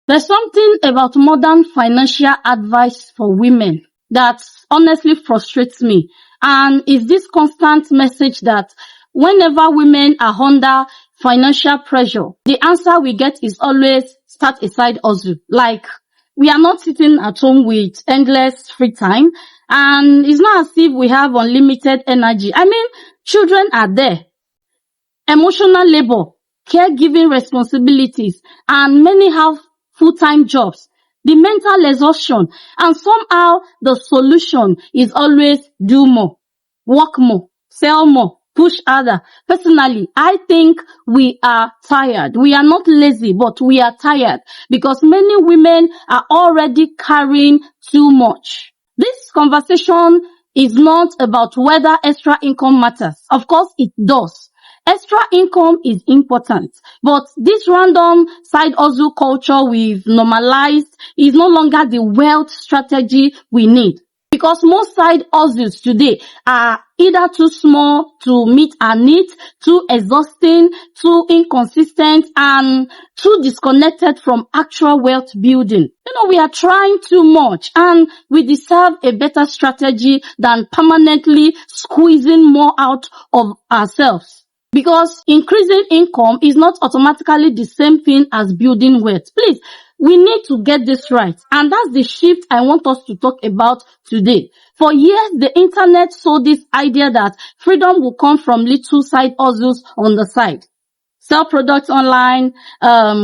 There's something about modern financial advice for women that honestly frustrates me. And is this constant message that whenever women are under financial pressure, the answer we get is always start a side hustle. Like, we are not sitting at home with endless free time, and it's not as if we have unlimited energy. I mean, children are there, emotional labor, caregiving responsibilities, and many have full-time jobs. The mental exhaustion, and somehow the solution is always do more, work more, sell more, push harder. Personally, I think we are tired. We are not lazy, but we are tired because many women are already carrying too much. This conversation is not about whether extra income matters. Of course, it does. Extra income is important, but this random side hustle culture we've normalized is no longer the wealth strategy we need. Because most side hustles today are either too small to meet our needs, too exhausting, too inconsistent, and too disconnected from actual wealth building. We are trying too much, and we deserve a better strategy than permanently squeezing more out of ourselves. Because increasing income is not automatically the same thing as building wealth. Please, we need to get this right. And that's the shift I want us to talk about today. For years, the internet sold this idea that freedom will come from little side hustles on the side. Sell products online,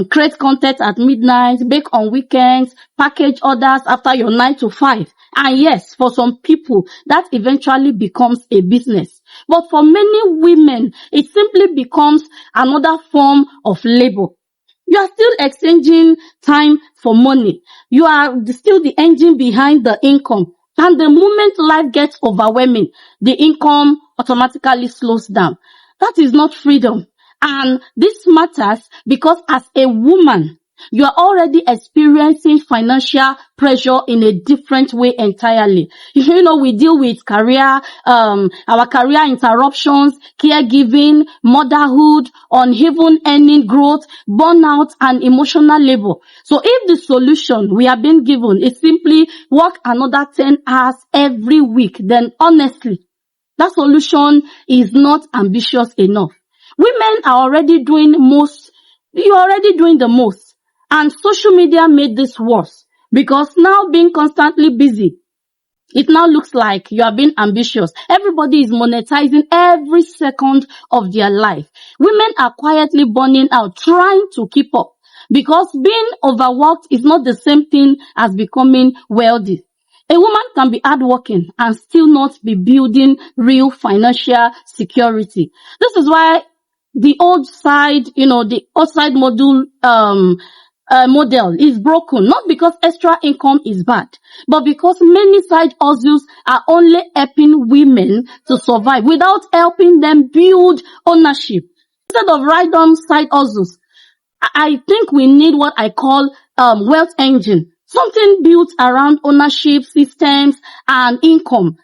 create content at midnight, bake on weekends, package orders after your 9 to 5. And yes, for some people, that eventually becomes a business. But for many women, it simply becomes another form of labor. You are still exchanging time for money. You are still the engine behind the income. And the moment life gets overwhelming, the income automatically slows down. That is not freedom. And this matters because as a woman, you are already experiencing financial pressure in a different way entirely. We deal with our career interruptions, caregiving, motherhood, uneven earning growth, burnout, and emotional labor. So if the solution we are being given is simply work another 10 hours every week, then honestly, that solution is not ambitious enough. Women are already doing most. You're already doing the most. And social media made this worse because now being constantly busy, it now looks like you are being ambitious. Everybody is monetizing every second of their life. Women are quietly burning out, trying to keep up because being overworked is not the same thing as becoming wealthy. A woman can be hardworking and still not be building real financial security. This is why the old side model is broken, not because extra income is bad, but because many side hustles are only helping women to survive without helping them build ownership. Instead of random side hustles, I think we need what I call wealth engine, something built around ownership systems and income.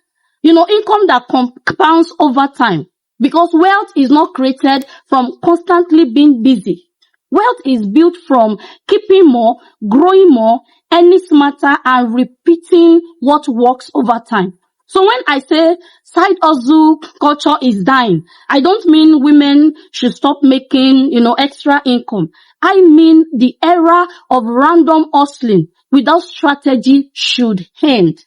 Income that compounds over time. Because wealth is not created from constantly being busy. Wealth is built from keeping more, growing more, earning smarter, and repeating what works over time. So when I say side hustle culture is dying, I don't mean women should stop making, extra income. I mean the era of random hustling without strategy should end.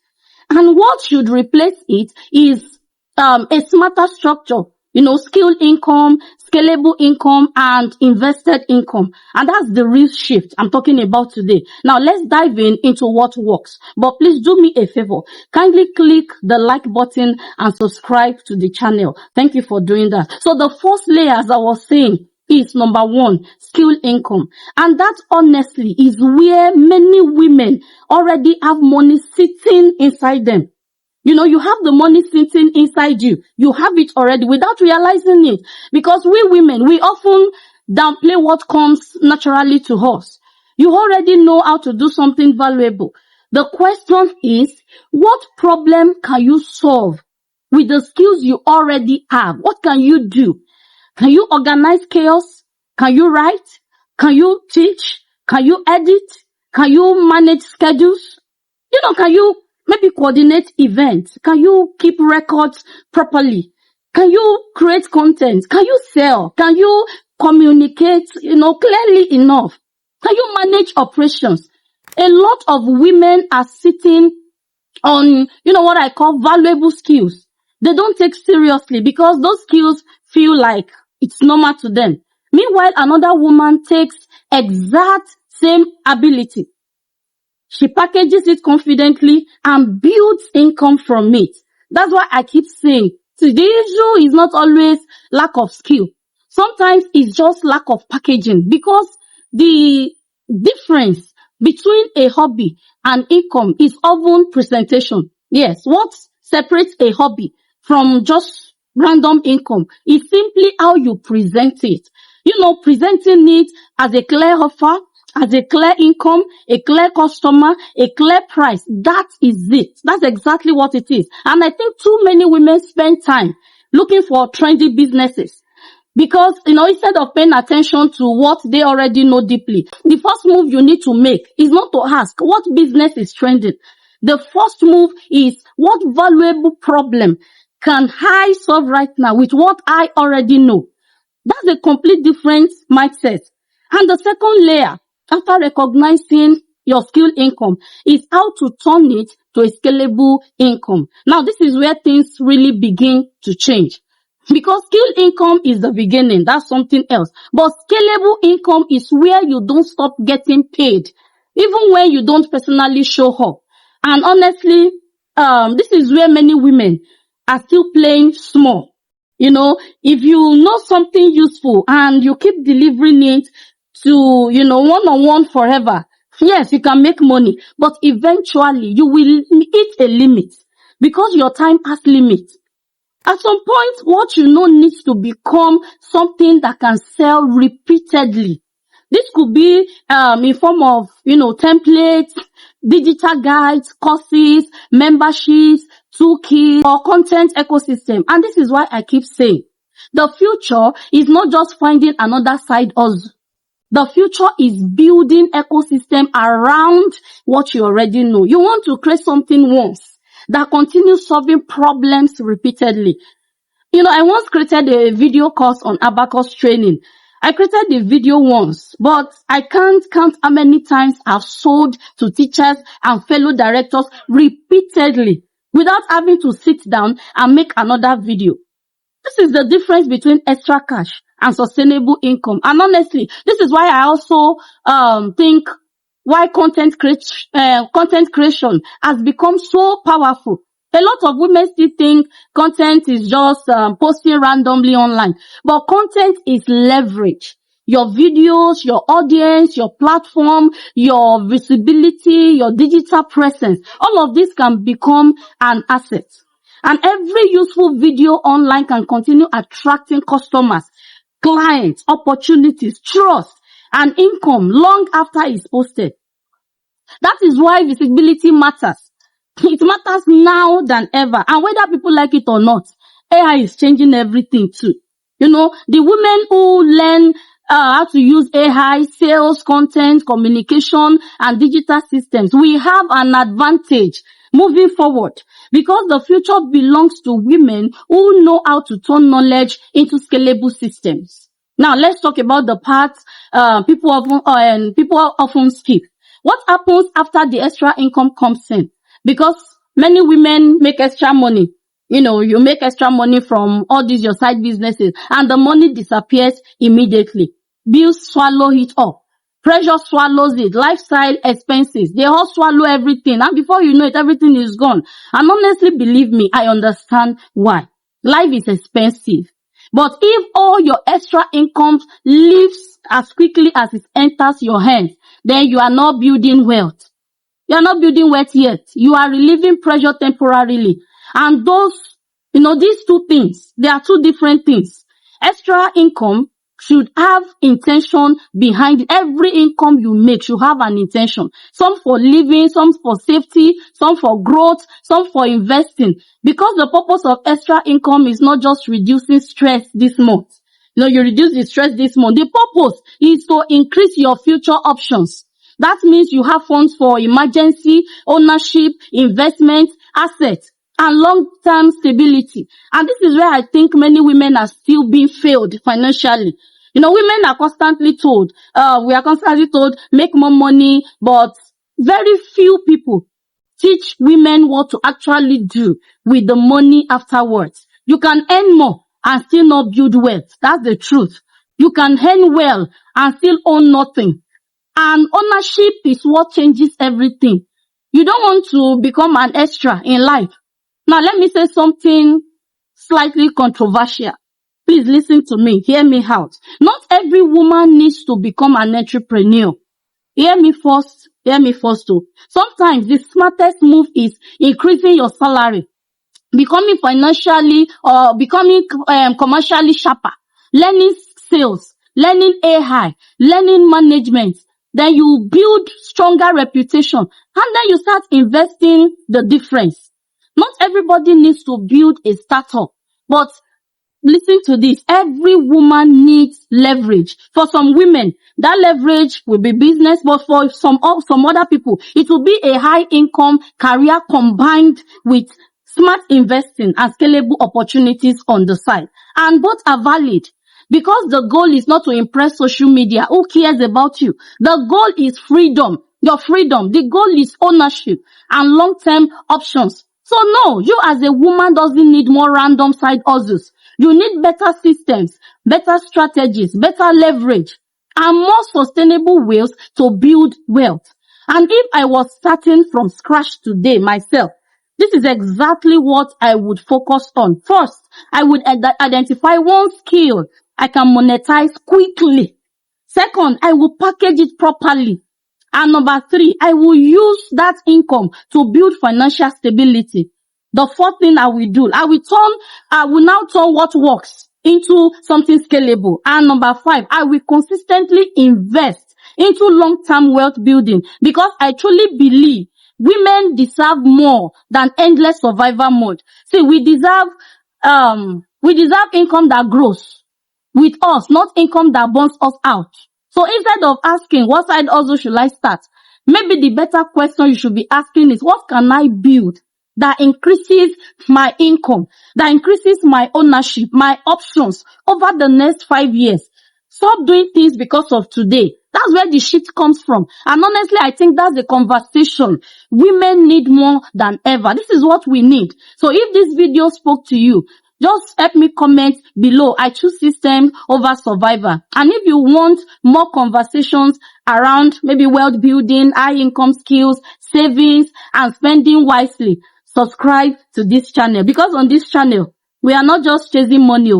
And what should replace it is a smarter structure. Skilled income, scalable income, and invested income. And that's the real shift I'm talking about today. Now, let's dive into what works. But please do me a favor. Kindly click the like button and subscribe to the channel. Thank you for doing that. So the first layer, as I was saying, is number one, skilled income. And that honestly is where many women already have money sitting inside them. You have the money sitting inside you. You have it already without realizing it. Because we women, we often downplay what comes naturally to us. You already know how to do something valuable. The question is, what problem can you solve with the skills you already have? What can you do? Can you organize chaos? Can you write? Can you teach? Can you edit? Can you manage schedules? Can you maybe coordinate events? Can you keep records properly? Can you create content? Can you sell? Can you communicate, clearly enough? Can you manage operations? A lot of women are sitting on, what I call valuable skills. They don't take seriously because those skills feel like it's normal to them. Meanwhile, another woman takes exact same ability. She packages it confidently and builds income from it. That's why I keep saying, the issue is not always lack of skill. Sometimes it's just lack of packaging, because the difference between a hobby and income is often presentation. Yes, what separates a hobby from just random income is simply how you present it. Presenting it as a clear offer, as a clear income, a clear customer, a clear price. That is it. That's exactly what it is. And I think too many women spend time looking for trendy businesses, because, instead of paying attention to what they already know deeply. The first move you need to make is not to ask what business is trending. The first move is, what valuable problem can I solve right now with what I already know? That's a complete different mindset. And the second layer, after recognizing your skill income, is how to turn it to a scalable income. Now, this is where things really begin to change. Because skill income is the beginning, that's something else. But scalable income is where you don't stop getting paid, even when you don't personally show up. And honestly, this is where many women are still playing small. If you know something useful and you keep delivering it to, one-on-one forever, yes, you can make money, but eventually you will hit a limit, because your time has limits. At some point, what you know needs to become something that can sell repeatedly. This could be in form of, templates, digital guides, courses, memberships, toolkits, or content ecosystem. And this is why I keep saying, the future is not just finding another side hustle. The future is building ecosystem around what you already know. You want to create something once that continues solving problems repeatedly. I once created a video course on abacus training. I created the video once, but I can't count how many times I've sold to teachers and fellow directors repeatedly without having to sit down and make another video. This is the difference between extra cash and sustainable income. And honestly, this is why I also think why content creation has become so powerful. A lot of women still think content is just posting randomly online, but content is leverage. Your videos, your audience, your platform, your visibility, your digital presence, all of this can become an asset. And every useful video online can continue attracting customers, clients, opportunities, trust, and income long after it's posted. That is why visibility matters. It matters now than ever. And whether people like it or not, AI is changing everything too. The women who learn how to use AI, sales, content, communication, and digital systems, we have an advantage moving forward, because the future belongs to women who know how to turn knowledge into scalable systems. Now, let's talk about the part people often skip. What happens after the extra income comes in? Because many women make extra money. You make extra money from all these your side businesses, and the money disappears immediately. Bills swallow it up. Pressure swallows it. Lifestyle expenses, they all swallow everything. And before you know it, everything is gone. And honestly, believe me, I understand why. Life is expensive. But if all your extra income leaves as quickly as it enters your hands, then you are not building wealth. You are not building wealth yet. You are relieving pressure temporarily. And these two things, they are two different things. Extra income should have intention behind it. Every income you make should have an intention. Some for living, some for safety, some for growth, some for investing. Because the purpose of extra income is not just reducing stress this month. You reduce the stress this month. The purpose is to increase your future options. That means you have funds for emergency, ownership, investment, assets, and long-term stability. And this is where I think many women are still being failed financially. Women are constantly told, make more money, but very few people teach women what to actually do with the money afterwards. You can earn more and still not build wealth. That's the truth. You can earn well and still own nothing. And ownership is what changes everything. You don't want to become an extra in life. Now, let me say something slightly controversial. Please listen to me. Hear me out. Not every woman needs to become an entrepreneur. Hear me first too. Sometimes the smartest move is increasing your salary, becoming financially or becoming commercially sharper, learning sales, learning AI, learning management. Then you build stronger reputation, and then you start investing the difference. Not everybody needs to build a startup, but listen to this. Every woman needs leverage. For some women, that leverage will be business, but for some other people, it will be a high income career combined with smart investing and scalable opportunities on the side. And both are valid. Because the goal is not to impress social media. Who cares about you? The goal is freedom. Your freedom. The goal is ownership and long-term options. So no, you as a woman doesn't need more random side hustles. You need better systems, better strategies, better leverage, and more sustainable ways to build wealth. And if I was starting from scratch today myself, this is exactly what I would focus on. First, I would identify one skill I can monetize quickly. Second, I will package it properly. And number 3, I will use that income to build financial stability. The fourth thing I will do, I will now turn what works into something scalable. And number 5, I will consistently invest into long-term wealth building, because I truly believe women deserve more than endless survival mode. See, we deserve income that grows with us, not income that burns us out. So instead of asking what side hustle should I start, maybe the better question you should be asking is, what can I build that increases my income, that increases my ownership, my options over the next 5 years? Stop doing things because of today. That's where the shit comes from. And honestly, I think that's the conversation women need more than ever. This is what we need. So if this video spoke to you, just help me comment below. I choose system over survivor. And if you want more conversations around maybe wealth building, high income skills, savings, and spending wisely, subscribe to this channel. Because on this channel, we are not just chasing money.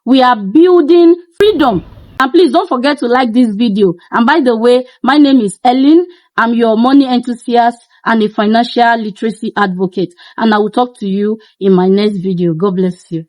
We are building freedom. And please don't forget to like this video. And by the way, my name is Ellen. I'm your money enthusiast and a financial literacy advocate. And I will talk to you in my next video. God bless you.